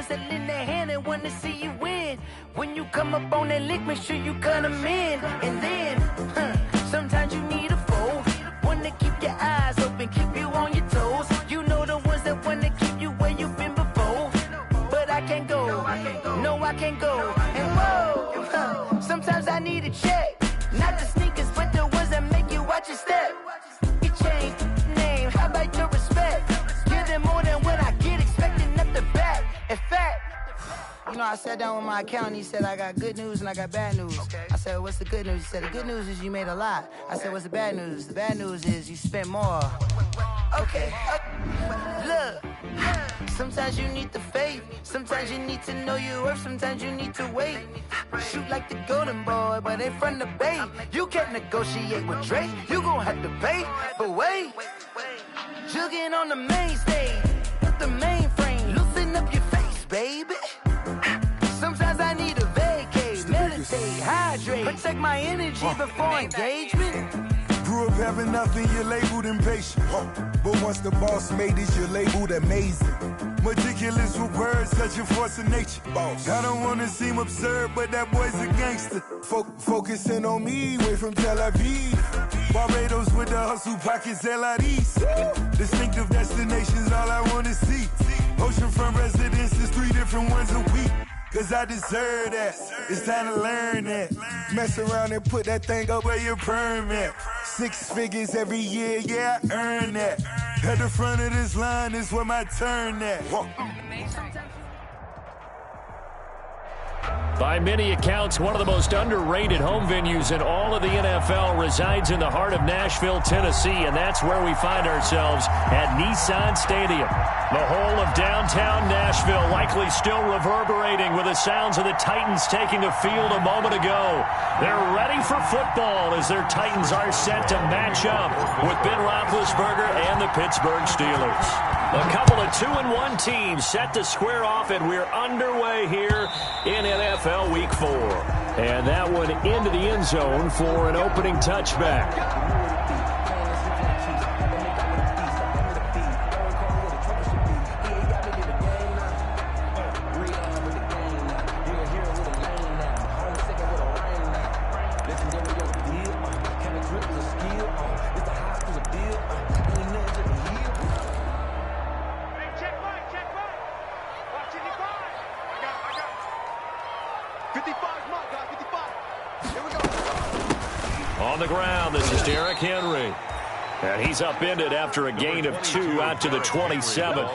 ones that lend their hand and want to see you win. When you come up on that lick, make sure you cut them in. And then, sometimes you need a foe. One to keep your eyes open, keep you on your toes. You know the ones that want to keep you where you've been before. But I can't go, no I can't go. And whoa, sometimes I need a check. Not the sneakers, but the ones that make you watch your step. You change name, how about your respect? Give them more than what I get, expecting up the back. In fact, you know, I sat down with my accountant. He said, I got good news and I got bad news. Okay. I said, what's the good news? He said, the good news is you made a lot. I said, what's the bad news? The bad news is you spent more. Okay. Look, sometimes you need the faith. Sometimes you need to know your worth. Sometimes you need to wait. Shoot like the golden boy, but in front of the bay. You can't negotiate with Drake. You gon' have to pay. But wait, jugging on the main stage. The mainframe, loosen up your face, baby. Sometimes I need a vacate, meditate, hydrate, protect my energy before engagement. Grew up having nothing, you're labeled impatient. But once the boss made it, you're labeled amazing. Meticulous with words, such a force of nature. I don't want to seem absurd, but that boy's a gangster. Focusing on me, way from Tel Aviv. Barbados with the hustle pockets, LIDs. Distinctive destinations, all I want to see. Oceanfront residences, 3 different ones a week. Cause I deserve that, it's time to learn that. Mess around and put that thing up where your permit. 6 figures every year, yeah, I earn that. At the front of this line is where my turn at. By many accounts, one of the most underrated home venues in all of the NFL resides in the heart of Nashville, Tennessee, and that's where we find ourselves at Nissan Stadium. The whole of downtown Nashville likely still reverberating with the sounds of the Titans taking the field a moment ago. They're ready for football as their Titans are set to match up with Ben Roethlisberger and the Pittsburgh Steelers. A couple of 2-1 teams set to square off, and we're underway here in NFL Week 4. And that one into the end zone for an opening touchback. On the ground, this is Derrick Henry. And he's upended after a gain of 2 out to the 27.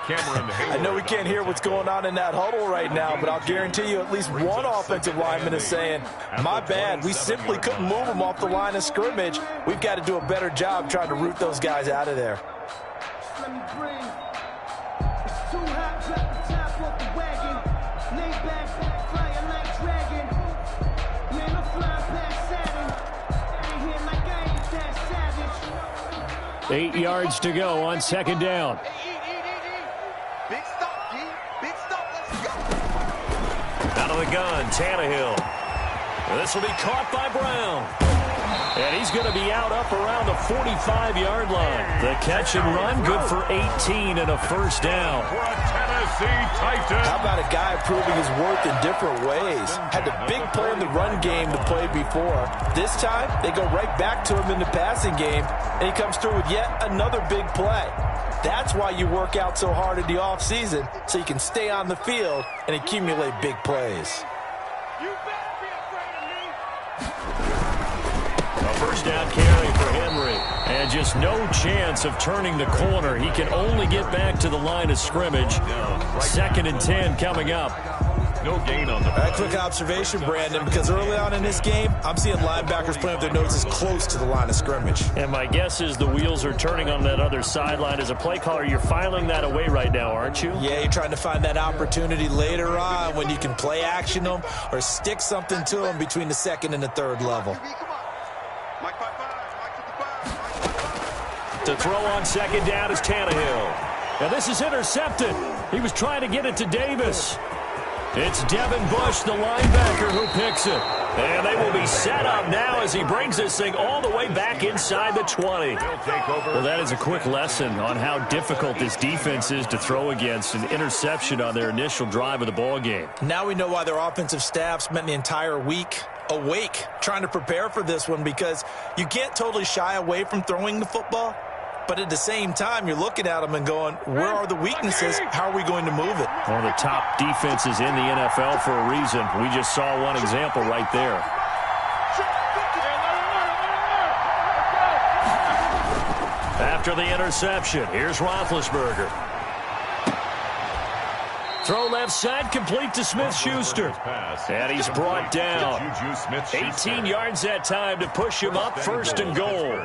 I know we can't hear what's going on in that huddle right now, but I'll guarantee you at least one offensive lineman is saying, my bad, we simply couldn't move them off the line of scrimmage. We've got to do a better job trying to root those guys out of there. Eight yards to go on second down. Big stop, big stop, let's go. Out of the gun, Tannehill. This will be caught by Brown. And he's going to be out up around the 45-yard line. The catch and run, good for 18 and a first down. For a Tennessee Titan. How about a guy proving his worth in different ways? Had the big play in the run game to play before. This time, they go right back to him in the passing game, and he comes through with yet another big play. That's why you work out so hard in the offseason, so you can stay on the field and accumulate big plays. First down carry for Henry. And just no chance of turning the corner. He can only get back to the line of scrimmage. 2nd and 10 coming up. No gain on the A quick observation, Brandon, because early on in this game, I'm seeing linebackers playing with their noses close to the line of scrimmage. And my guess is the wheels are turning on that other sideline. As a play caller, you're filing that away right now, aren't you? Yeah, you're trying to find that opportunity later on when you can play action them or stick something to them between the 2nd and the 3rd level. To throw on 2nd down is Tannehill. Now this is intercepted. He was trying to get it to Davis. It's Devin Bush, the linebacker, who picks it. And they will be set up now as he brings this thing all the way back inside the 20. Well, that is a quick lesson on how difficult this defense is to throw against. An interception on their initial drive of the ball game. Now we know why their offensive staff spent the entire week awake trying to prepare for this one, because you can't totally shy away from throwing the football. But at the same time, you're looking at them and going, where are the weaknesses? How are we going to move it? One of the top defenses in the NFL for a reason. We just saw one example right there. After the interception, here's Roethlisberger. Throw left side, complete to Smith-Schuster. And he's brought down. 18 yards that time to push him up, 1st and goal.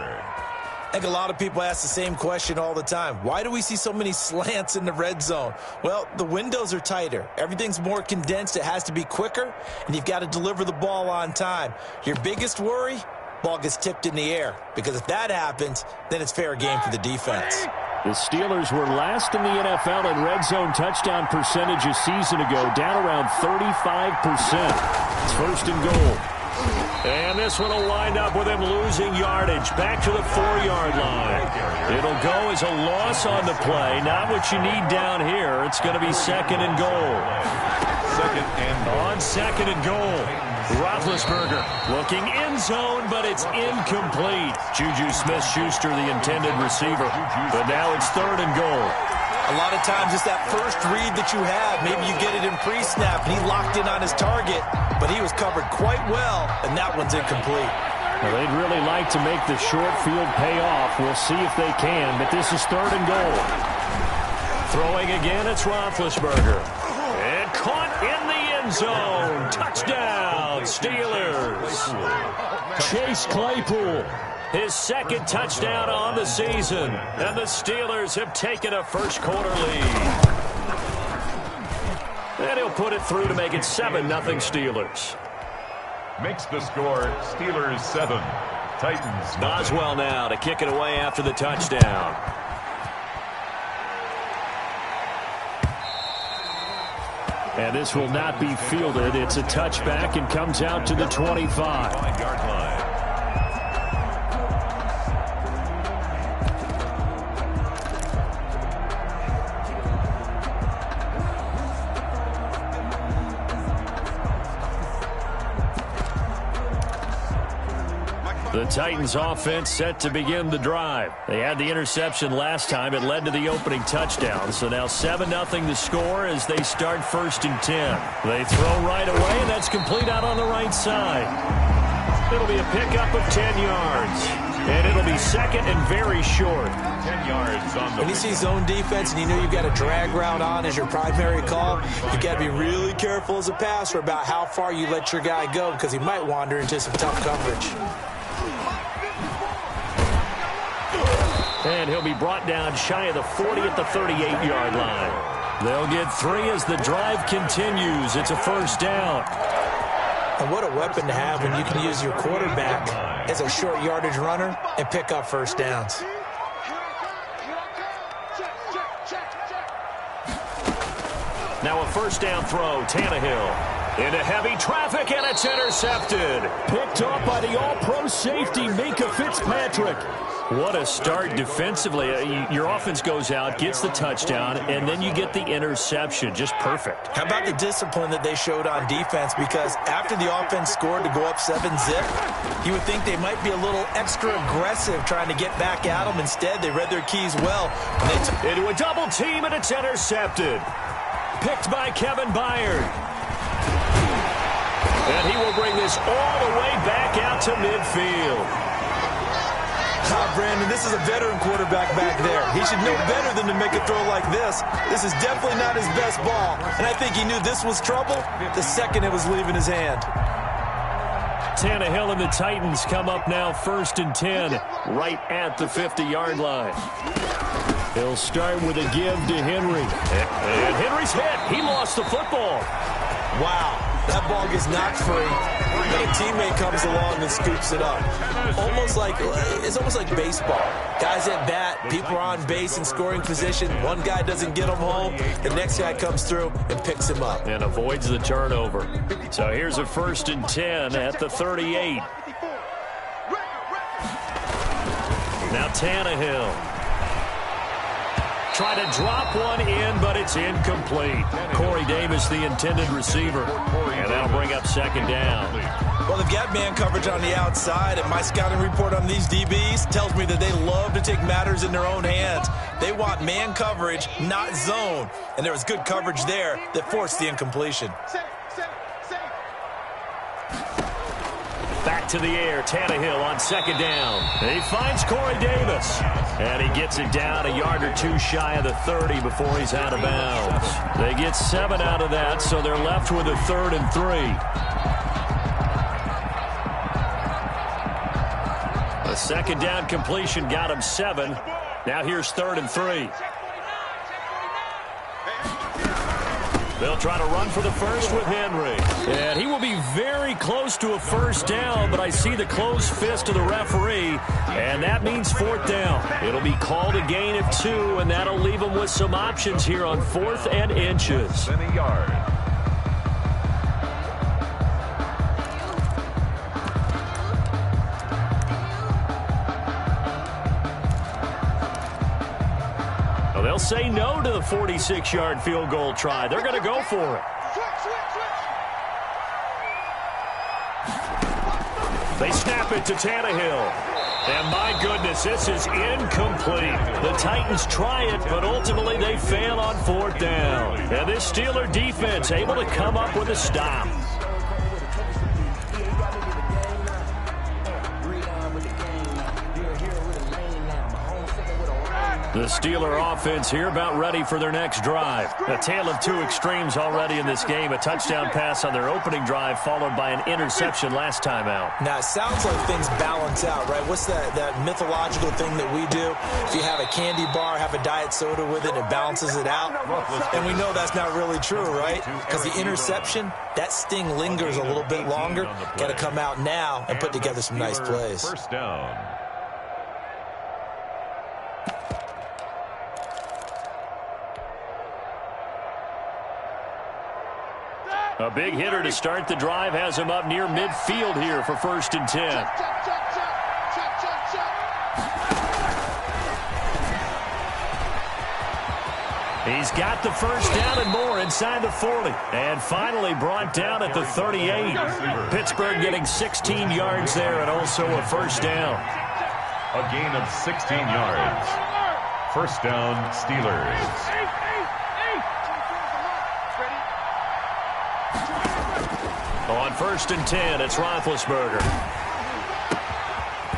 I think a lot of people ask the same question all the time. Why do we see so many slants in the red zone? Well, the windows are tighter. Everything's more condensed. It has to be quicker, and you've got to deliver the ball on time. Your biggest worry? Ball gets tipped in the air, because if that happens, then it's fair game for the defense. The Steelers were last in the NFL in red zone touchdown percentage a season ago, down around 35%. It's 1st and goal. And this one will wind up with him losing yardage back to the 4-yard line. It'll go as a loss on the play. Not what you need down here. It's going to be 2nd and goal. On 2nd and goal, Roethlisberger looking in zone, but it's incomplete. Juju Smith-Schuster, the intended receiver. But now it's 3rd and goal. A lot of times it's that first read that you have. Maybe you get it in pre-snap, and he locked in on his target, but he was covered quite well, and that one's incomplete. Well, they'd really like to make the short field pay off. We'll see if they can, but this is 3rd and goal. Throwing again, it's Roethlisberger. And caught in the end zone. Touchdown, Steelers. Chase Claypool. His 2nd touchdown on the season. And the Steelers have taken a first-quarter lead. And he'll put it through to make it 7-0 Steelers. Makes the score Steelers 7, Titans 9. Boswell now to kick it away after the touchdown. And this will not be fielded. It's a touchback and comes out to the 25. 5-yard line. The Titans offense set to begin the drive. They had the interception last time. It led to the opening touchdown. So now 7-0 the score as they start 1st and 10. They throw right away, and that's complete out on the right side. It'll be a pickup of 10 yards. And it'll be 2nd and very short. 10 yards on the When you see zone defense and you know you've got a drag route on as your primary call, you've got to be really careful as a passer about how far you let your guy go, because he might wander into some tough coverage. And he'll be brought down shy of the 40 at the 38-yard line. They'll get 3 as the drive continues. It's a 1st down. And what a weapon to have when you can use your quarterback as a short yardage runner and pick up 1st downs. Now a 1st down throw, Tannehill. Into heavy traffic, and it's intercepted. Picked off by the all-pro safety, Minka Fitzpatrick. What a start defensively. Your offense goes out, gets the touchdown, and then you get the interception. Just perfect. How about the discipline that they showed on defense? Because after the offense scored to go up 7-zip, you would think they might be a little extra aggressive trying to get back at them. Instead, they read their keys well. Into a double team, and it's intercepted. Picked by Kevin Byard. And he will bring this all the way back out to midfield. Brandon, this is a veteran quarterback back there. He should know better than to make a throw like this. This is definitely not his best ball. And I think he knew this was trouble the second it was leaving his hand. Tannehill and the Titans come up now 1st and 10, right at the 50-yard line. He'll start with a give to Henry. And Henry's hit. He lost the football. Wow. That ball gets knocked free, and a teammate comes along and scoops it up. It's almost like baseball. Guys at bat, people are on base in scoring position. One guy doesn't get him home. The next guy comes through and picks him up. And avoids the turnover. So here's a 1st and 10 at the 38. Now Tannehill. Try to drop one in, but it's incomplete. Corey Davis, the intended receiver. And that'll bring up 2nd down. Well, they've got man coverage on the outside, and my scouting report on these DBs tells me that they love to take matters in their own hands. They want man coverage, not zone. And there was good coverage there that forced the incompletion. Back to the air, Tannehill on 2nd down. He finds Corey Davis. And he gets it down a yard or two shy of the 30 before he's out of bounds. They get 7 out of that, so they're left with a 3rd and 3. A 2nd down completion got him 7. Now here's 3rd and 3. They'll try to run for the first with Henry. And he will be very close to a 1st down, but I see the closed fist of the referee, and that means 4th down. It'll be called a gain of 2, and that'll leave them with some options here on 4th and inches. And a yard. They'll say no to the 46-yard field goal try. They're going to go for it. They snap it to Tannehill. And my goodness, this is incomplete. The Titans try it, but ultimately they fail on 4th down. And this Steeler defense able to come up with a stop. The Steeler offense here about ready for their next drive. A tale of 2 extremes already in this game. A touchdown pass on their opening drive followed by an interception last time out. Now, it sounds like things balance out, right? What's that mythological thing that we do? If you have a candy bar, have a diet soda with it, it balances it out. And we know that's not really true, right? Because the interception, that sting lingers a little bit longer. Got to come out now and put together some nice plays. 1st down. A big hitter to start the drive has him up near midfield here for 1st and 10. He's got the 1st down and more inside the 40. And finally brought down at the 38. Pittsburgh getting 16 yards there and also a 1st down. A gain of 16 yards. 1st down, Steelers. On 1st and 10, it's Roethlisberger.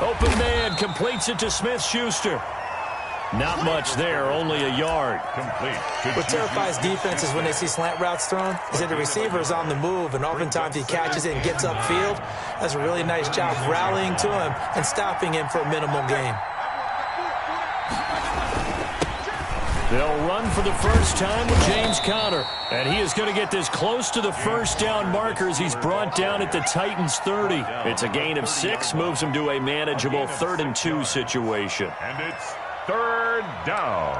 Open man completes it to Smith-Schuster. Not much there, only a yard. Complete. What terrifies defenses when they see slant routes thrown is that the receiver is on the move, and oftentimes he catches it and gets upfield. Does a really nice job rallying to him and stopping him for a minimal gain. They'll run for the first time with James Conner. And he is going to get this close to the 1st down marker as he's brought down at the Titans 30. It's a gain of 6, moves him to a manageable 3rd and 2 situation. And it's 3rd down.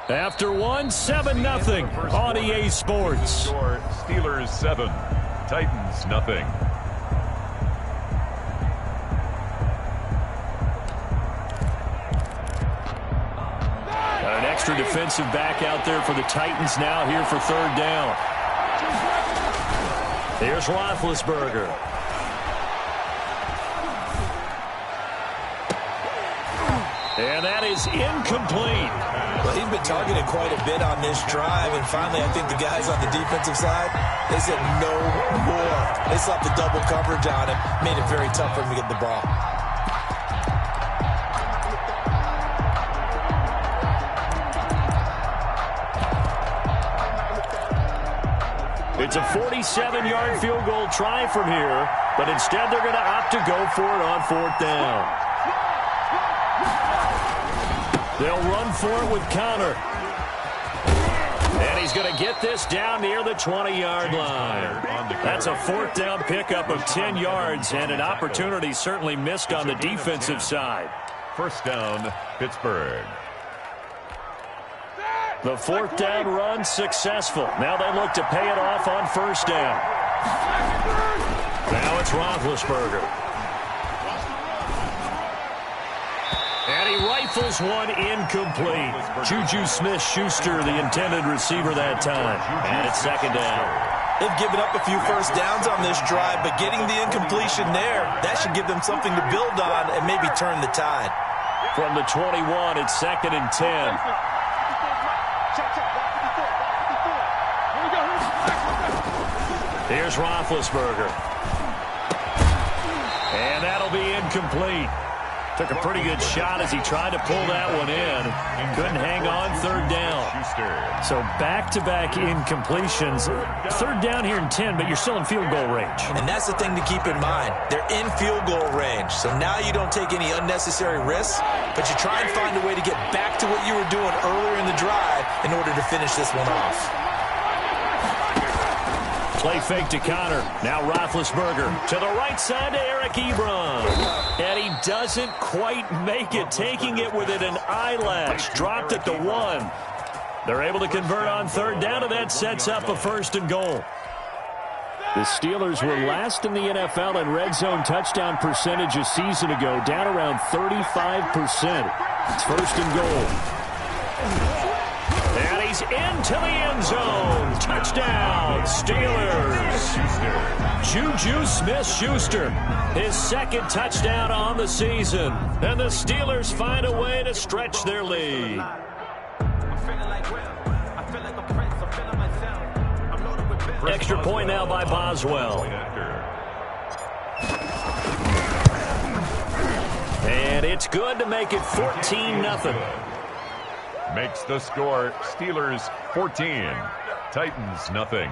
After 7-0 on EA Sports. Steelers 7, Titans nothing. An extra defensive back out there for the Titans now here for 3rd down. Here's Roethlisberger. And that is incomplete. Well, he's been targeted quite a bit on this drive, and finally I think the guys on the defensive side, they said no more. They slapped the double coverage on him, made it very tough for him to get the ball. It's a 47-yard field goal try from here, but instead they're going to opt to go for it on 4th down. They'll run for it with Conner. And he's going to get this down near the 20-yard line. That's a fourth down pickup of 10 yards and an opportunity certainly missed on the defensive side. First down, Pittsburgh. The fourth down run successful. Now they look to pay it off on first down. Now it's Roethlisberger. And he rifles one incomplete. Juju Smith-Schuster, the intended receiver that time. And it's second down. They've given up a few first downs on this drive, but getting the incompletion there, that should give them something to build on and maybe turn the tide. From the 21, it's second and 10. Here's Roethlisberger. And that'll be incomplete. Took a pretty good shot as he tried to pull that one in. Couldn't hang on third down. So back-to-back incompletions. Third down here in 10, but you're still in field goal range. And that's the thing to keep in mind. They're in field goal range. So now you don't take any unnecessary risks, but you try and find a way to get back to what you were doing earlier in the drive in order to finish this one off. Play fake to Connor. Now Roethlisberger to the right side to Eric Ebron. And he doesn't quite make it, taking it within an eyelash. Dropped at the 1. They're able to convert on third down, and that sets up a first and goal. The Steelers were last in the NFL in red zone touchdown percentage a season ago, down around 35%. It's first and goal. And he's into the end zone. Touchdown, Steelers. Juju Smith-Schuster, his second touchdown on the season. And the Steelers find a way to stretch their lead. Extra point now by Boswell. And it's good to make it 14-0. Makes the score Steelers 14, Titans nothing.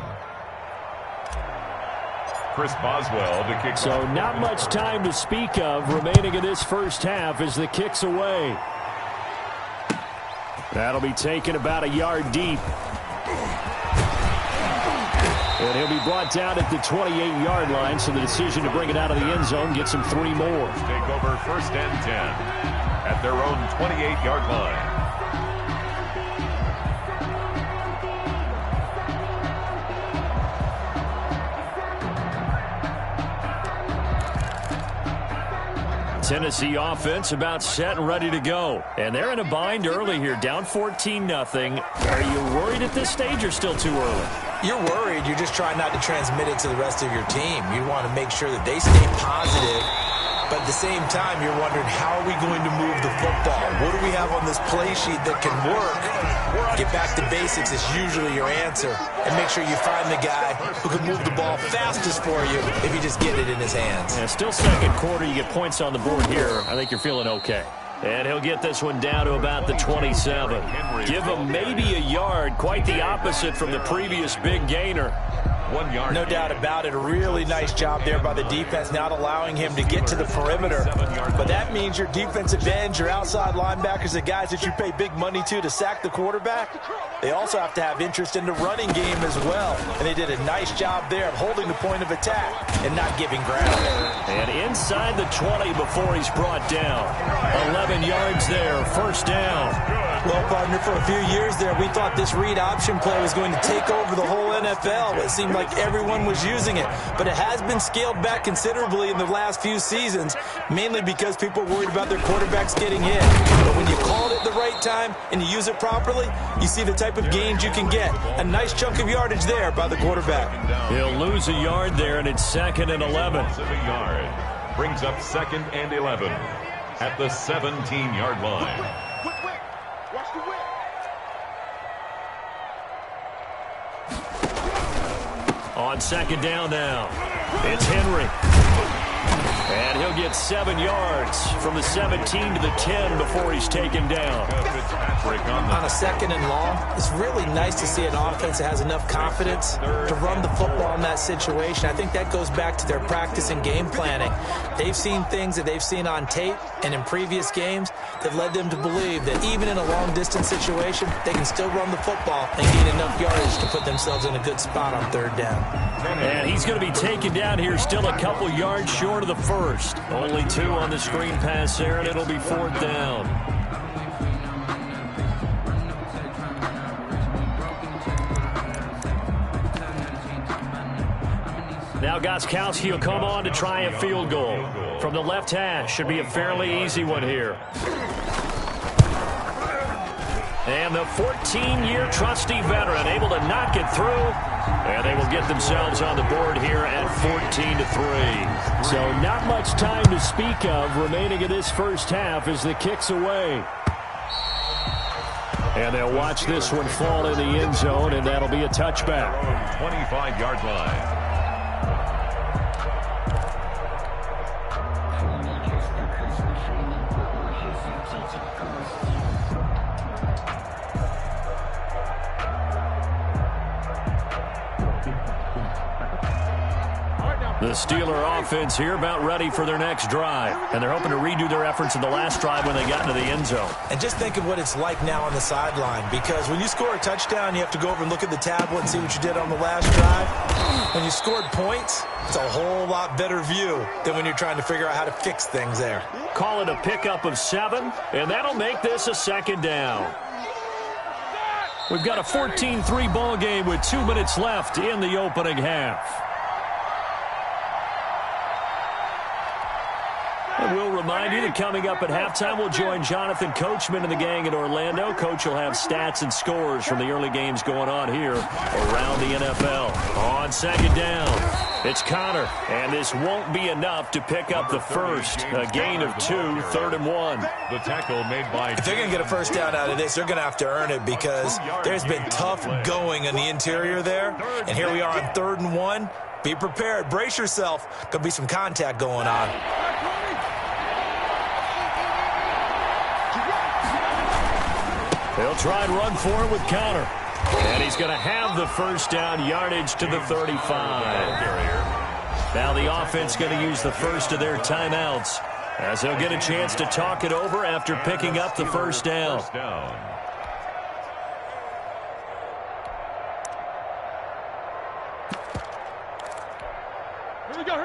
Chris Boswell to kick. So not much time to speak of remaining in this first half as the kick's away. That'll be taken about a yard deep. And he'll be brought down at the 28-yard line, so the decision to bring it out of the end zone gets him 3 more. Take over first and 10 at their own 28-yard line. Tennessee offense about set and ready to go. And they're in a bind early here, down 14-0. Are you worried at this stage or still too early? You're worried. You're just trying not to transmit it to the rest of your team. You want to make sure that they stay positive. But at the same time, you're wondering, how are we going to move the football? What do we have on this play sheet that can work? Get back to basics is usually your answer. And make sure you find the guy who can move the ball fastest for you if you just get it in his hands. Yeah, still second quarter. You get points on the board here. I think you're feeling okay. And he'll get this one down to about the 27. Give him maybe a yard. Quite the opposite from the previous big gainer. 1 yard. No doubt about it. A really nice job there by the defense, not allowing him to get to the perimeter. But that means your defensive ends, your outside linebackers, the guys that you pay big money to sack the quarterback, they also have to have interest in the running game as well. And they did a nice job there of holding the point of attack and not giving ground. And inside the 20 before he's brought down. 11 yards there, first down. Well, partner, for a few years there, we thought this read option play was going to take over the whole NFL. It seemed like everyone was using it, but it has been scaled back considerably in the last few seasons, mainly because people are worried about their quarterbacks getting hit. But when you call it at the right time and you use it properly, you see the type of gains you can get. A nice chunk of yardage there by the quarterback. He'll lose a yard there, and it's second and 11. Yard. Brings up second and 11 at the 17-yard line. On second down now, it's Henry. And he'll get 7 yards from the 17 to the 10 before he's taken down. On a 2nd and long, it's really nice to see an offense that has enough confidence to run the football in that situation. I think that goes back to their practice and game planning. They've seen things that they've seen on tape and in previous games that led them to believe that even in a long-distance situation, they can still run the football and gain enough yardage to put themselves in a good spot on 3rd down. And he's going to be taken down here, still a couple yards short of the first. Only 2 on the screen pass there, and it'll be 4th down. Now Gostkowski will come on to try a field goal. From the left hash, should be a fairly easy one here. And the 14-year trusty veteran able to knock it through. And they will get themselves on the board here at 14-3. So not much time to speak of remaining in this first half as the kick's away. And they'll watch this one fall in the end zone, and that'll be a touchback. 25-yard line. The Steeler offense here about ready for their next drive. And they're hoping to redo their efforts in the last drive when they got into the end zone. And just think of what it's like now on the sideline, because when you score a touchdown, you have to go over and look at the tablet and see what you did on the last drive. When you scored points, it's a whole lot better view than when you're trying to figure out how to fix things there. Call it a pickup of 7, and that'll make this a 2nd down. We've got a 14-3 ball game with 2 minutes left in the opening half. And we'll remind you that coming up at halftime, we'll join Jonathan Coachman and the gang in Orlando. Coach will have stats and scores from the early games going on here around the NFL. On 2nd down, it's Connor, and this won't be enough to pick up the first. A gain of 2, 3rd and 1. The tackle made by... If they're going to get a first down out of this, they're going to have to earn it, because there's been tough going in the interior there. And here we are on 3rd and 1. Be prepared. Brace yourself. Could be some contact going on. They'll try and run for it with Connor. And he's going to have the first down, yardage to the 35. Now the offense going to use the first of their timeouts, as they'll get a chance to talk it over after picking up the first down.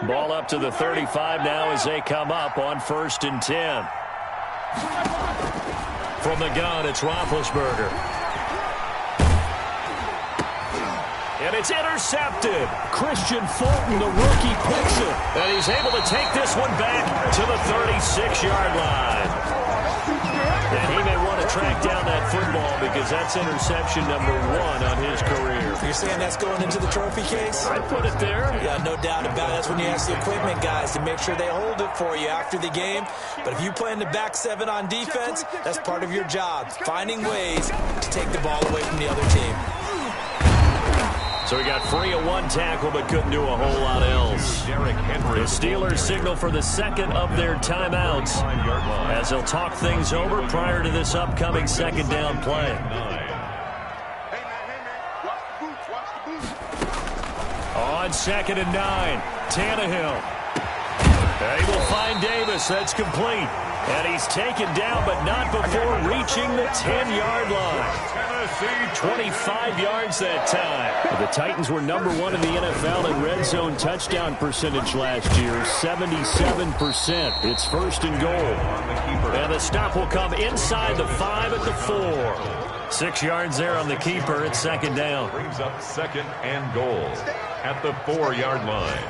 Ball up to the 35 now as they come up on 1st and 10. From the gun, it's Roethlisberger. And it's intercepted. Christian Fulton, the rookie, picks it. And he's able to take this one back to the 36-yard line. And he may want to track down that football, because that's interception number 1 on his career. You're saying that's going into the trophy case? I'd put it there. Yeah, no doubt about it. That's when you ask the equipment guys to make sure they hold it for you after the game. But if you play in the back 7 on defense, that's part of your job, finding ways to take the ball away from the other team. So he got free of 1 tackle, but couldn't do a whole lot else. The Steelers signal for the 2nd of their timeouts, as they'll talk things over prior to this upcoming 2nd down play. On 2nd and 9, Tannehill. And he will find Davis. That's complete. And he's taken down, but not before reaching the 10-yard line. 25 yards that time. The Titans were number 1 in the NFL in red zone touchdown percentage last year, 77%. It's 1st and goal. And the stop will come inside the 5 at the 4. 6 yards there on the keeper. It's 2nd down. Brings up 2nd and goal at the 4-yard line.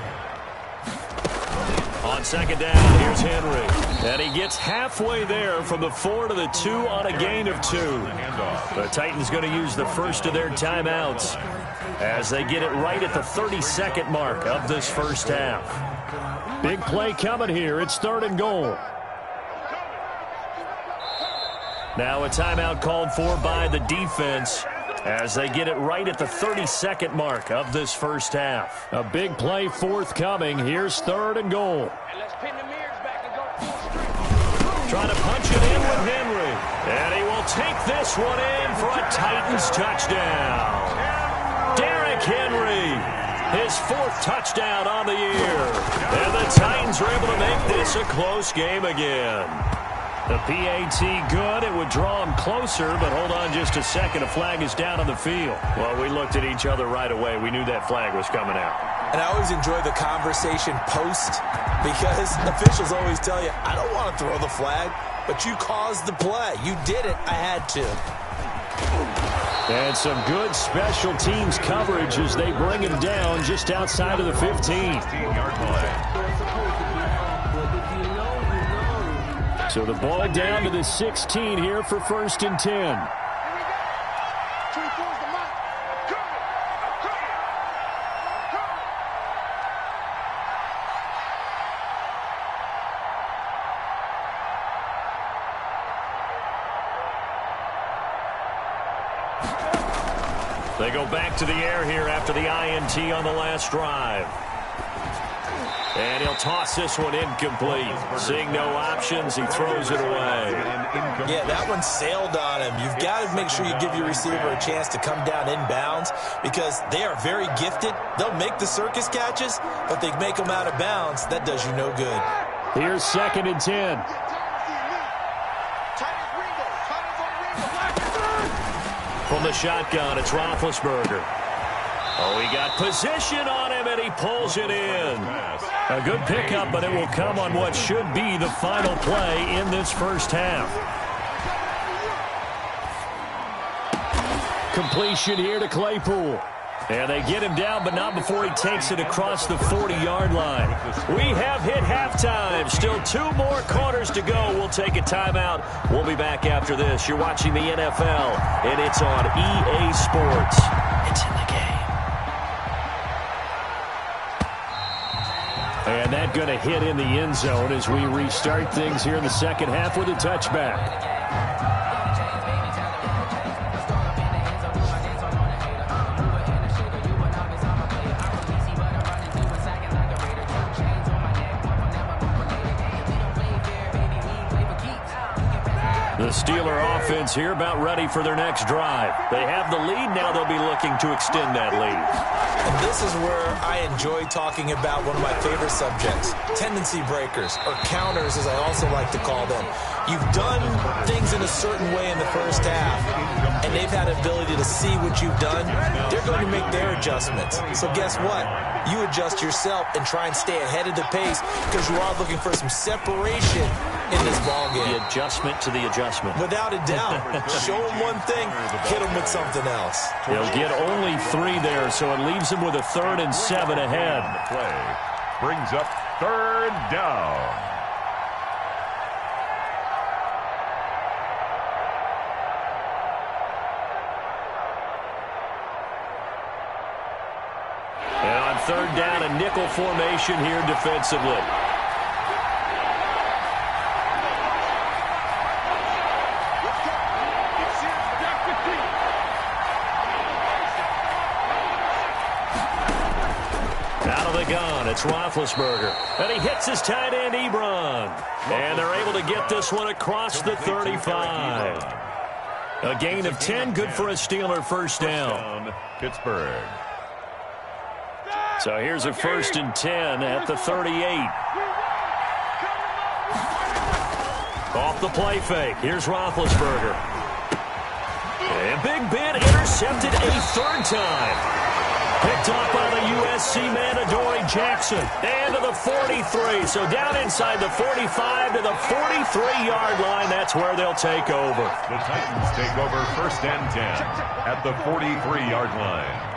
On 2nd down, here's Henry. And he gets halfway there from the 4 to the 2 on a gain of 2. The Titans going to use the first of their timeouts as they get it right at the 32nd mark of this first half. Big play coming here. It's 3rd and goal. Now a timeout called for by the defense as they get it right at the 32nd mark of this first half. A big play forthcoming. Here's 3rd and goal. And let's pin the Trying to punch it in with Henry. And he will take this one in for a Titans touchdown. Derrick Henry, his 4th touchdown on the year. And the Titans are able to make this a close game again. The PAT good. It would draw him closer, but hold on just a second. A flag is down on the field. Well, we looked at each other right away. We knew that flag was coming out. And I always enjoy the conversation post because officials always tell you, I don't want to throw the flag, but you caused the play. You did it. I had to. And some good special teams coverage as they bring him down just outside of the 15. 16-yard line. So the ball down to the 16 here for 1st and 10. They go back to the air here after the INT on the last drive. And he'll toss this one incomplete. Seeing no options, he throws it away. Yeah, that one sailed on him. You've got to make sure you give your receiver a chance to come down inbounds because they are very gifted. They'll make the circus catches, but they make them out of bounds. That does you no good. Here's 2nd and 10. From the shotgun, it's Roethlisberger. Oh, he got position on him, and he pulls it in. A good pickup, but it will come on what should be the final play in this first half. Completion here to Claypool. And they get him down, but not before he takes it across the 40-yard line. We have hit halftime. Still 2 more quarters to go. We'll take a timeout. We'll be back after this. You're watching the NFL, and it's on EA Sports. It's in the game. And that going to hit in the end zone as we restart things here in the second half with a touchback. The Steeler offense here about ready for their next drive. They have the lead. Now they'll be looking to extend that lead. And this is where I enjoy talking about one of my favorite subjects, tendency breakers, or counters as I also like to call them. You've done things in a certain way in the first half, and they've had an ability to see what you've done. They're going to make their adjustments. So guess what? You adjust yourself and try and stay ahead of the pace because you are looking for some separation in this ballgame. The adjustment to the adjustment. Without a doubt. Show them one thing, hit them with something else. They'll get only 3 there, so it leaves them with a 3rd and 7 ahead. The play brings up 3rd down. And on 3rd down, a nickel formation here defensively. Out of the gun, it's Roethlisberger. And he hits his tight end, Ebron. And they're able to get this one across the 35. A gain of 10, good for a Steeler first down. Pittsburgh. So here's a 1st and 10 at the 38. Off the play fake. Here's Roethlisberger. And Big Ben intercepted a 3rd time. Picked off by the USC man, Adoree Jackson. And to the 43. So down inside the 45 to the 43-yard line. That's where they'll take over. The Titans take over 1st and 10 at the 43-yard line.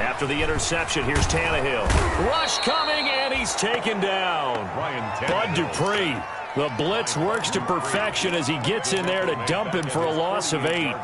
After the interception, here's Tannehill. Rush coming, and he's taken down. Bud Dupree. The blitz works to perfection as he gets in there to dump him for a loss of 8.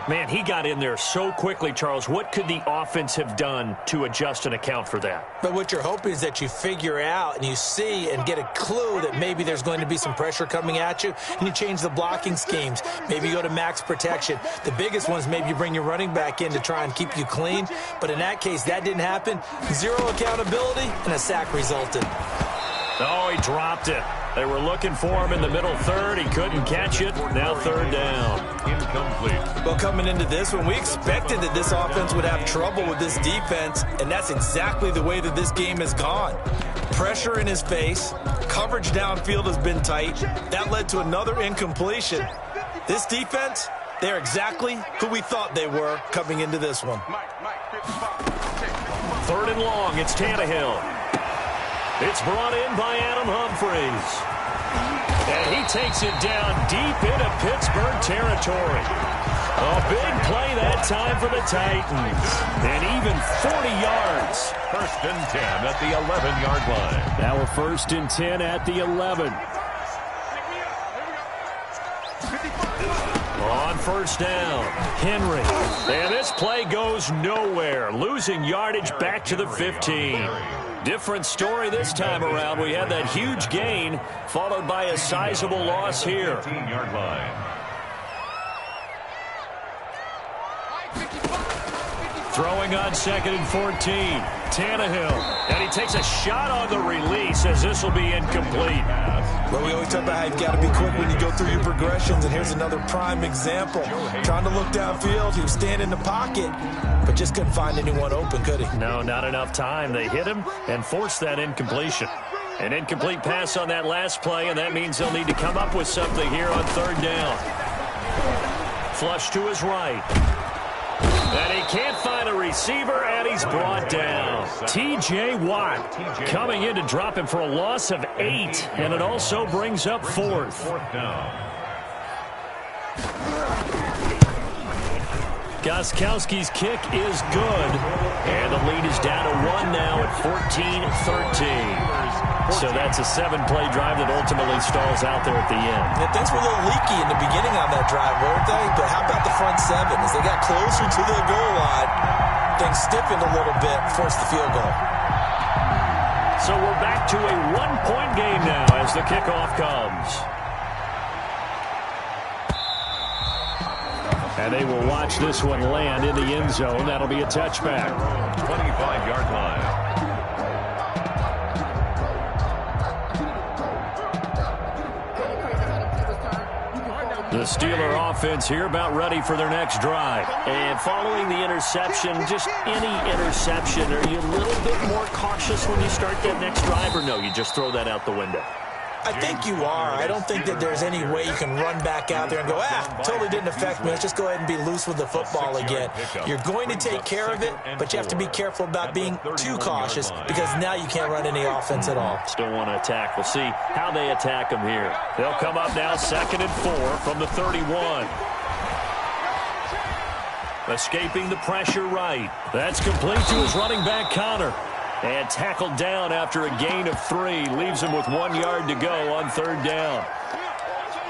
Man, he got in there so quickly, Charles. What could the offense have done to adjust and account for that? But what you're hoping is that you figure out and you see and get a clue that maybe there's going to be some pressure coming at you, and you change the blocking schemes. Maybe you go to max protection. The biggest one is maybe you bring your running back in to try and keep you clean. But in that case, that didn't happen. 0 accountability, and a sack resulted. Oh, he dropped it. They were looking for him in the middle third. He couldn't catch it. Now third down. Incomplete. Well, coming into this one, we expected that this offense would have trouble with this defense, and that's exactly the way that this game has gone. Pressure in his face. Coverage downfield has been tight. That led to another incompletion. This defense, they're exactly who we thought they were coming into this one. Third and long. It's Tannehill. It's brought in by Adam Humphries. And he takes it down deep into Pittsburgh territory. A big play that time for the Titans. And even 40 yards. First and 10 at the 11-yard line. Now a first and 10 at the 11. On first down, Henry. And this play goes nowhere. Losing yardage back to the 15. Different story this time around. We had that huge gain followed by a sizable loss here. 15-yard line. Throwing on second and 14. Tannehill. And he takes a shot on the release as this will be incomplete. Well, we always talk about how you've got to be quick when you go through your progressions, and here's another prime example. Trying to look downfield, he was standing in the pocket, but just couldn't find anyone open, could he? No, not enough time. They hit him and forced that incompletion. An incomplete pass on that last play, and that means they'll need to come up with something here on third down. Flush to his right. And he can't find a receiver, and he's brought down. T.J. Watt coming in to drop him for a loss of 8, and it also brings up fourth. Fourth down. Gostkowski's kick is good, and the lead is down to 1 now at 14-13. So that's a 7-play drive that ultimately stalls out there at the end. Yeah, things were a little leaky in the beginning on that drive, weren't they? But how about the front seven? As they got closer to the goal line, things stiffened a little bit, forced the field goal. So we're back to a 1-point game now as the kickoff comes. And they will watch this one land in the end zone. That'll be a touchback. 25-yard line. The Steeler offense here about ready for their next drive. And following the interception, just any interception, are you a little bit more cautious when you start that next drive, or no, you just throw that out the window? I think you are. I don't think that there's any way you can run back out there and go, totally didn't affect me. Let's just go ahead and be loose with the football again. You're going to take care of it, but you have to be careful about being too cautious because now you can't run any offense at all. Still want to attack. We'll see how they attack them here. They'll come up now 2nd and 4 from the 31. Escaping the pressure right. That's complete to his running back, Connor. And tackled down after a gain of 3. Leaves him with 1 yard to go on third down.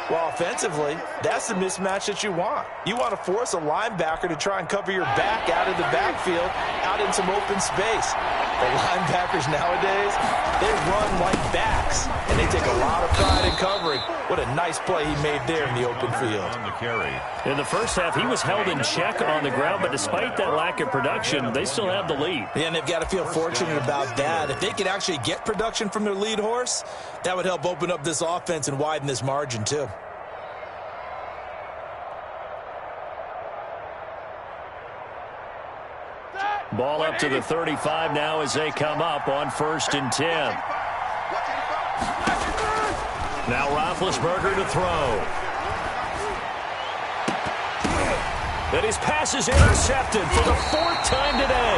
Well, offensively, that's the mismatch that you want. You want to force a linebacker to try and cover your back out of the backfield, out in some open space. The linebackers nowadays, they run like backs, and they take a lot of pride in covering. What a nice play he made there in the open field. On the carry. In the first half, he was held in check on the ground, but despite that lack of production, they still have the lead. Yeah, and they've got to feel fortunate about that. If they could actually get production from their lead horse, that would help open up this offense and widen this margin too. Ball up to the 35 now as they come up on 1st and 10. Now Roethlisberger to throw. And his pass is intercepted for the 4th time today.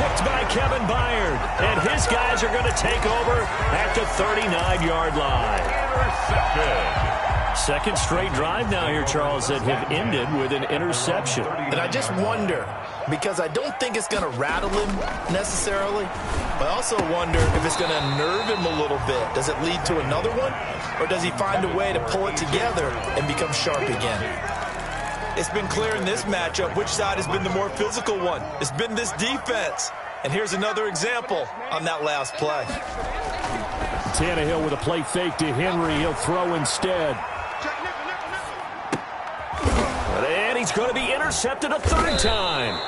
Picked by Kevin Byard. And his guys are going to take over at the 39-yard line. Intercepted. Second straight drive now here, Charles, that have ended with an interception. And I just wonder, because I don't think it's going to rattle him necessarily, but I also wonder if it's going to unnerve him a little bit. Does it lead to another one? Or does he find a way to pull it together and become sharp again? It's been clear in this matchup which side has been the more physical one. It's been this defense. And here's another example on that last play. Tannehill with a play fake to Henry. He'll throw instead. And he's going to be intercepted a 3rd time.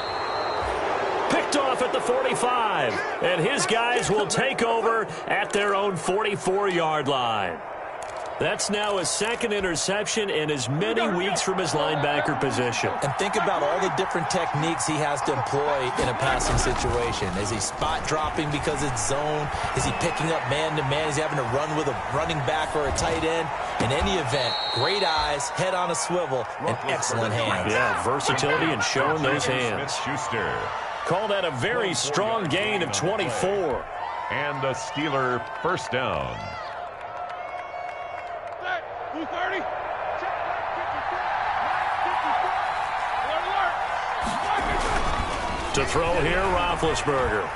Picked picked off at the 45. And his guys will take over at their own 44-yard line. That's now his second interception in as many weeks from his linebacker position. And think about all the different techniques he has to employ in a passing situation. Is he spot dropping because it's zone? Is he picking up man-to-man? Is he having to run with a running back or a tight end? In any event, great eyes, head on a swivel, and excellent hands. Yeah, versatility and showing those hands. Call that a very strong gain of 24. And a Steeler first down. 230. To throw here, Roethlisberger.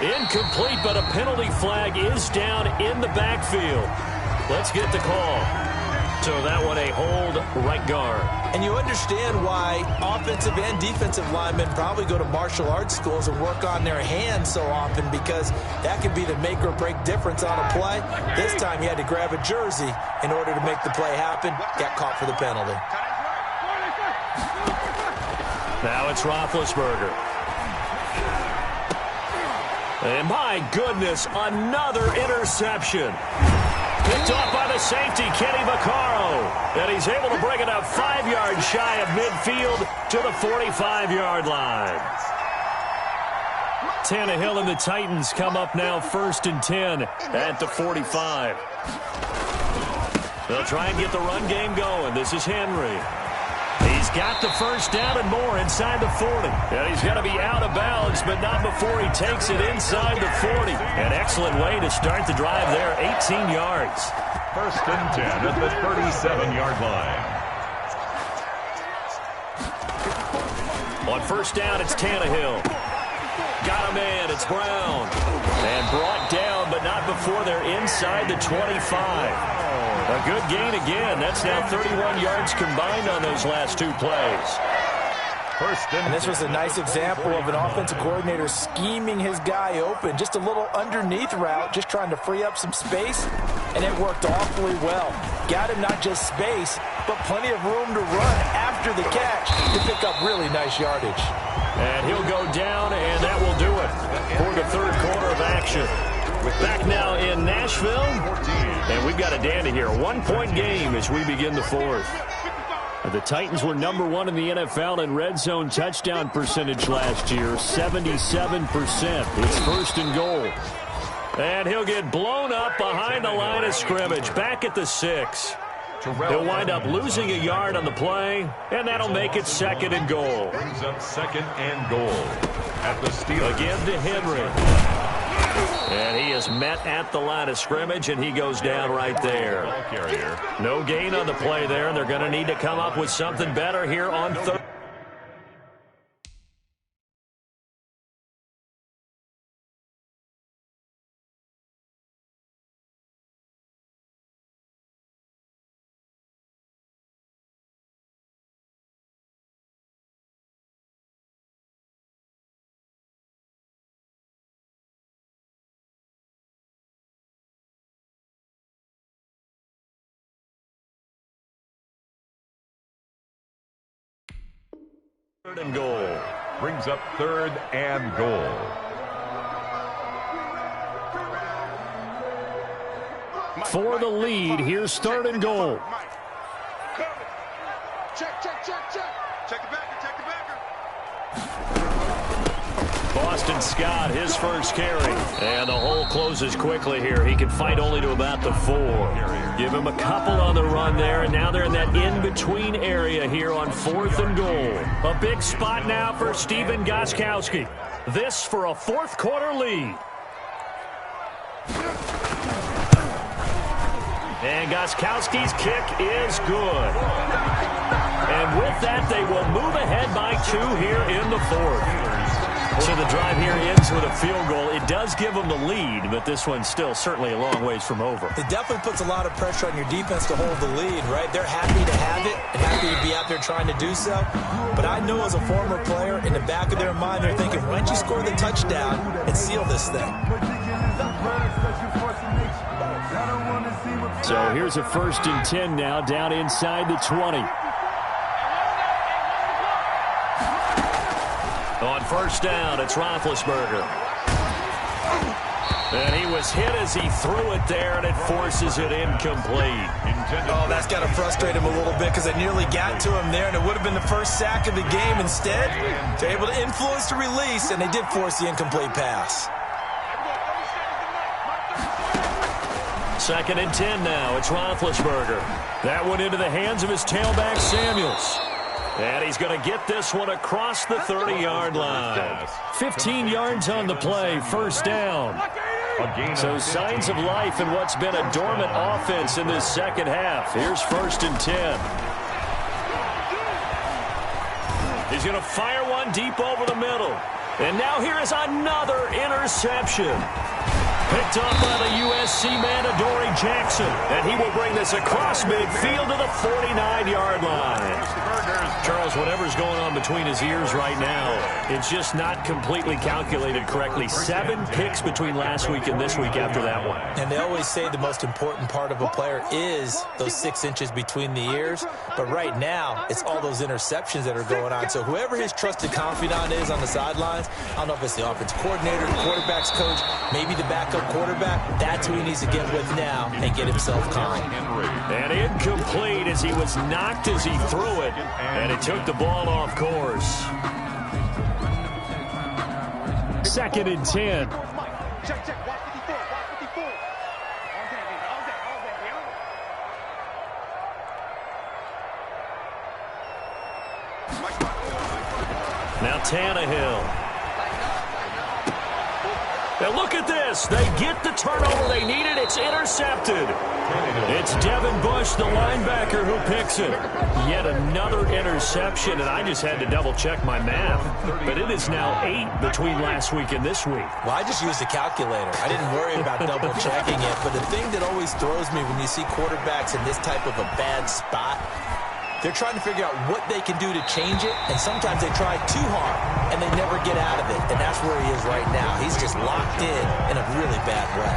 Incomplete, but a penalty flag is down in the backfield. Let's get the call. So that one a hold, right guard. And you understand why offensive and defensive linemen probably go to martial arts schools and work on their hands so often, because that could be the make or break difference on a play. This time he had to grab a jersey in order to make the play happen. Got caught for the penalty. Now it's Roethlisberger. And my goodness, another interception. Picked off by the safety, Kenny Vaccaro. And he's able to bring it up 5 yards shy of midfield to the 45-yard line. Tannehill and the Titans come up now 1st and 10 at the 45. They'll try and get the run game going. This is Henry. He's got the first down and more inside the 40. And he's going to be out of bounds, but not before he takes it inside the 40. An excellent way to start the drive there, 18 yards. 1st and 10 at the 37-yard line. On first down, it's Tannehill. Got a man, it's Brown. And brought down, but not before they're inside the 25. A good gain again. That's now 31 yards combined on those last 2 plays. And this was a nice example of an offensive coordinator scheming his guy open. Just a little underneath route, just trying to free up some space, and it worked awfully well. Got him not just space, but plenty of room to run after the catch to pick up really nice yardage. And he'll go down, and that will do it for the 3rd quarter of action. Back now in Nashville, and we've got a dandy here. 1-point game as we begin the 4th. The Titans were number 1 in the NFL in red zone touchdown percentage last year, 77%. It's 1st and goal. And he'll get blown up behind the line of scrimmage, back at the 6. He'll wind up losing a yard on the play, and that'll make it 2nd and goal. Brings up 2nd and goal at the Steelers. Again to Henry. And he is met at the line of scrimmage, and he goes down right there. No gain on the play there, and they're going to need to come up with something better here on 3rd. And goal. Brings up 3rd and goal. For the lead, here's 3rd and goal. Check, check, check, check. Check the backer, check the backer. Boston Scott, his first carry. And the hole closes quickly here. He can fight only to about the 4. Give him a couple on the run there, and now they're in that in-between area here on 4th and goal. A big spot now for Stephen Gostkowski. This for a 4th quarter lead. And Gostkowski's kick is good. And with that, they will move ahead by 2 here in the 4th. So the drive here ends with a field goal. It does give them the lead, but this one's still certainly a long ways from over. It definitely puts a lot of pressure on your defense to hold the lead, right? They're happy to have it and happy to be out there trying to do so. But I know as a former player, in the back of their mind, they're thinking, why don't you score the touchdown and seal this thing? So here's a 1st and 10 now, down inside the 20. On first down, it's Roethlisberger. And he was hit as he threw it there, and it forces it incomplete. Oh, that's got to frustrate him a little bit because they nearly got to him there, and it would have been the first sack of the game. Instead, they're able to influence the release, and they did force the incomplete pass. 2nd and 10 now. It's Roethlisberger. That went into the hands of his tailback, Samuels. And he's going to get this one across the 30-yard line. 15 yards on the play, first down. So signs of life in what's been a dormant offense in this second half. Here's 1st and 10. He's going to fire one deep over the middle. And now here is another interception. Picked up by the USC man, Adoree Jackson. And he will bring this across midfield to the 49-yard line. Charles, whatever's going on between his ears right now, it's just not completely calculated correctly. 7 picks between last week and this week after that one. And they always say the most important part of a player is those 6 inches between the ears. But right now, it's all those interceptions that are going on. So whoever his trusted confidant is on the sidelines, I don't know if it's the offense coordinator, the quarterback's coach, maybe the backup quarterback, that's who he needs to get with now and get himself calm. And incomplete as he was knocked as he threw it, and it took the ball off course. 2nd and 10. Check. Watch 54. Now Tannehill. Now look at this. They get the turnover they needed. It's intercepted. It's Devin Bush, the linebacker, who picks it. Yet another interception, and I just had to double-check my math. But it is now 8 between last week and this week. Well, I just used a calculator. I didn't worry about double-checking it. But the thing that always throws me when you see quarterbacks in this type of a bad spot, they're trying to figure out what they can do to change it, and sometimes they try too hard, and they never get out of it, and that's where he is right now. He's just locked in a really bad way.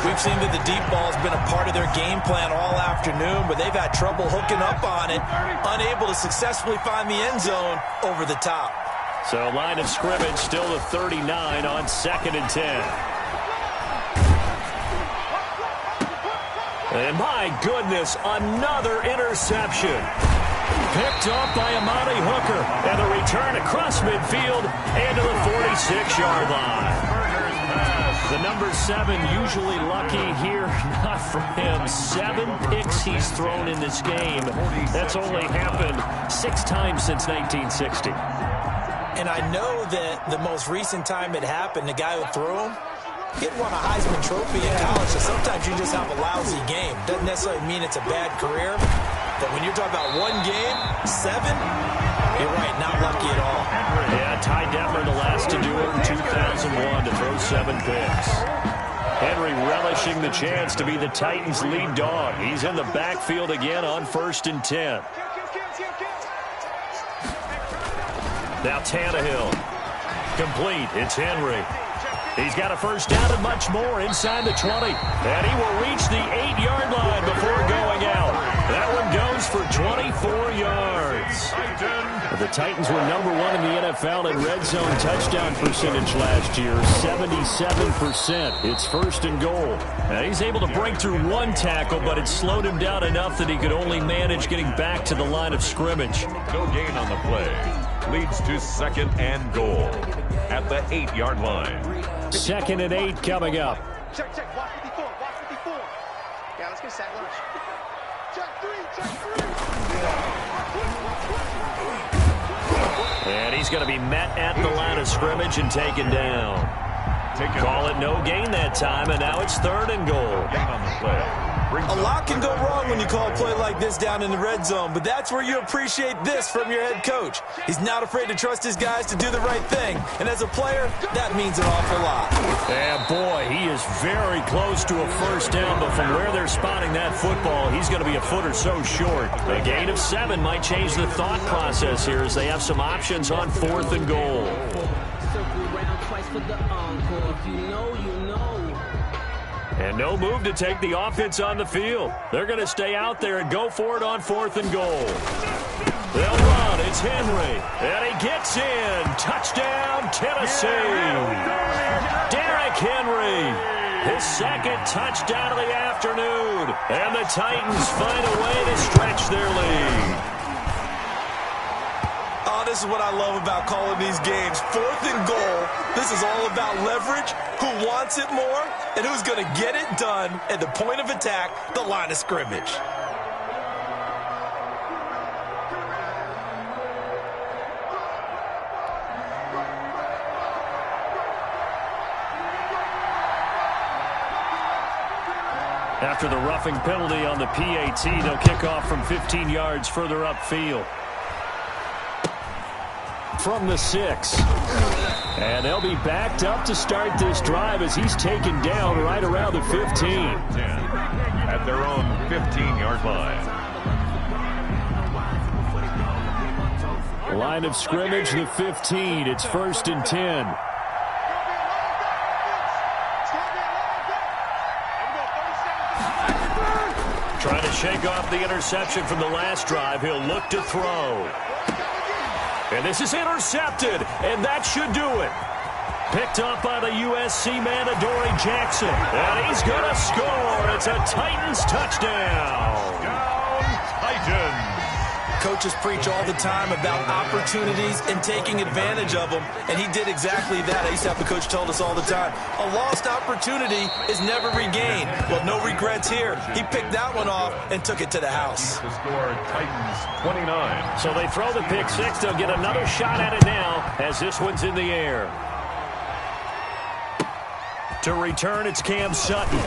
We've seen that the deep ball's been a part of their game plan all afternoon, but they've had trouble hooking up on it, unable to successfully find the end zone over the top. So line of scrimmage still the 39 on 2nd and 10. And my goodness, another interception. Picked up by Amani Hooker. And the return across midfield and to the 46-yard line. The number 7 usually lucky here. Not for him. 7 picks he's thrown in this game. That's only happened 6 times since 1960. And I know that the most recent time it happened, the guy who threw him, he had won a Heisman Trophy in college, so sometimes you just have a lousy game. Doesn't necessarily mean it's a bad career, but when you're talking about 1 game, 7, you're right, not lucky at all. Yeah, Ty Detmer, the last to do it in 2001 to throw 7 picks. Henry relishing the chance to be the Titans' lead dog. He's in the backfield again on 1st and 10. Now Tannehill. Complete. It's Henry. He's got a first down and much more inside the 20. And he will reach the 8-yard line before going out. That one goes for 24 yards. The Titans were number 1 in the NFL in red zone touchdown percentage last year, 77%. It's 1st and goal. Now he's able to break through 1 tackle, but it slowed him down enough that he could only manage getting back to the line of scrimmage. No gain on the play. Leads to 2nd and goal at the 8-yard line. 2nd and 8 coming up. Check. Watch 54. Yeah, let's get sack lunch. Check 3. And he's going to be met at the line of scrimmage and taken down. Call it no gain that time, and now it's 3rd and goal. Gain on the play. A lot can go wrong when you call a play like this down in the red zone, but that's where you appreciate this from your head coach. He's not afraid to trust his guys to do the right thing, and as a player, that means an awful lot. Yeah, boy, he is very close to a first down, but from where they're spotting that football, he's going to be a foot or so short. A gain of 7 might change the thought process here as they have some options on 4th and goal. Circle around twice for the encore. If you know, you know. And no move to take the offense on the field. They're going to stay out there and go for it on 4th and goal. They'll run. It's Henry. And he gets in. Touchdown, Tennessee. Derrick Henry. His second touchdown of the afternoon. And the Titans find a way to stretch their lead. Oh, this is what I love about calling these games. 4th and goal. This is all about leverage, who wants it more, and who's going to get it done at the point of attack, the line of scrimmage. After the roughing penalty on the PAT, they'll kick off from 15 yards further upfield. From the 6. And they'll be backed up to start this drive as he's taken down right around the 15. At their own 15-yard line. Line of scrimmage, the 15. It's 1st and 10. Trying to shake off the interception from the last drive. He'll look to throw. And this is intercepted, and that should do it. Picked up by the USC man, Adoree Jackson. And he's going to score. It's a Titans touchdown. Titans. Coaches preach all the time about opportunities and taking advantage of them, and he did exactly that. I used to have the coach told us all the time, a lost opportunity is never regained. Well, no regrets here. He picked that one off and took it to the house. The score, Titans 29. So they throw the pick 6. They'll get another shot at it now as this one's in the air. To return, it's Cam Sutton.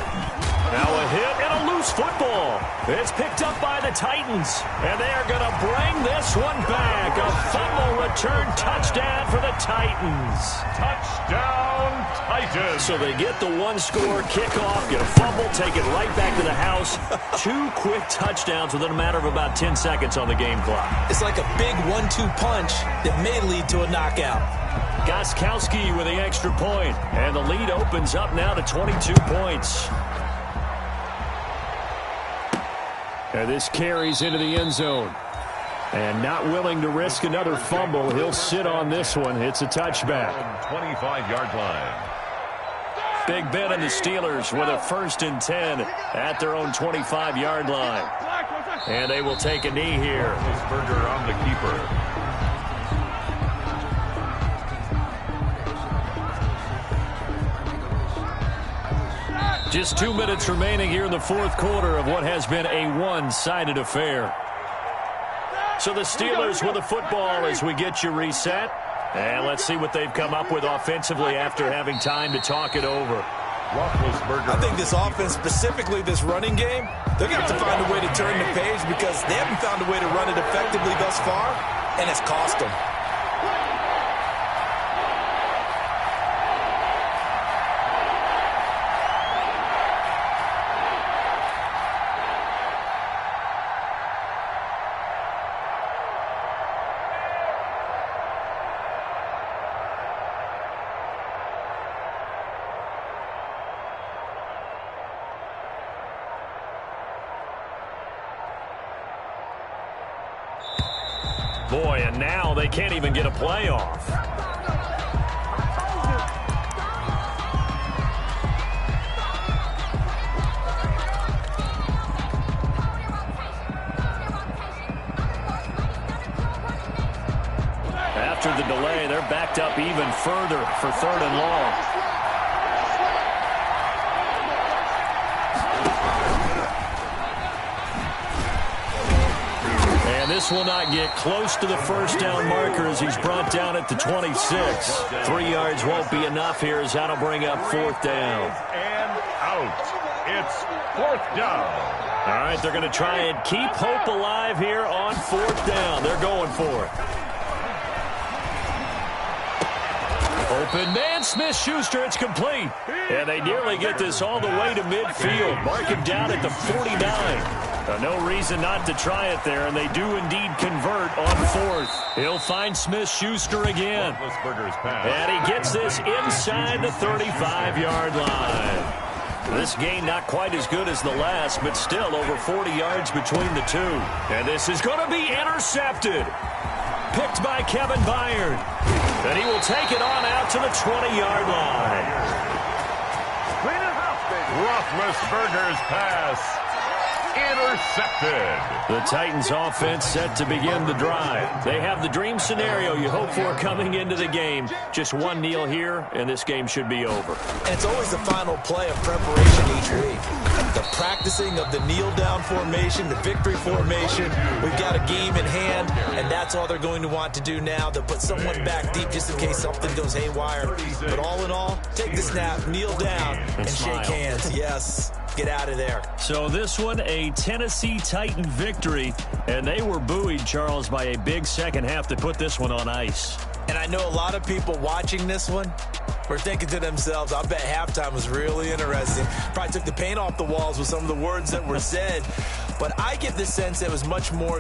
Now a hit and a loose football. It's picked up by the Titans. And they are going to bring this one back. A fumble return touchdown for the Titans. Touchdown, Titans. So they get the one-score kickoff, get a fumble, take it right back to the house. 2 quick touchdowns within a matter of about 10 seconds on the game clock. It's like a big 1-2 punch that may lead to a knockout. Gostkowski with the extra point. And the lead opens up now to 22 points. And this carries into the end zone. And not willing to risk another fumble, he'll sit on this one. It's a touchback. 25-yard line. Big Ben and the Steelers with a 1st and 10 at their own 25-yard line. And they will take a knee here. Roethlisberger on the keeper. Just 2 minutes remaining here in the 4th quarter of what has been a one-sided affair. So the Steelers with the football as we get you reset. And let's see what they've come up with offensively after having time to talk it over. I think this offense, specifically this running game, they're going to have to find a way to turn the page because they haven't found a way to run it effectively thus far, and it's cost them. Boy, and now they can't even get a playoff. After the delay, they're backed up even further for 3rd and long. This will not get close to the first down marker as he's brought down at the 26. 3 yards won't be enough here as that'll bring up 4th down. And out. It's 4th down. All right, they're going to try and keep hope alive here on 4th down. They're going for it. Open man, Smith-Schuster, it's complete. And they nearly get this all the way to midfield. Mark him down at the 49. No reason not to try it there, and they do indeed convert on 4th. He'll find Smith-Schuster again. Roethlisberger's pass. And he gets this inside the 35-yard line. This gain not quite as good as the last, but still over 40 yards between the two. And this is going to be intercepted. Picked by Kevin Byard. And he will take it on out to the 20-yard line. Roethlisberger's pass intercepted. The Titans offense set to begin the drive. They have the dream scenario you hope for coming into the game. Just one kneel here, and this game should be over. And it's always the final play of preparation each week. The practicing of the kneel-down formation, the victory formation. We've got a game in hand, and that's all they're going to want to do now. They'll put someone back deep just in case something goes haywire. But all in all, take the snap, kneel down, and shake hands. Yes. Get out of there. So this one, a Tennessee Titan victory, and they were buoyed, Charles, by a big second half to put this one on ice. And I know a lot of people watching this one were thinking to themselves, I bet halftime was really interesting. Probably took the paint off the walls with some of the words that were said. But I get the sense it was much more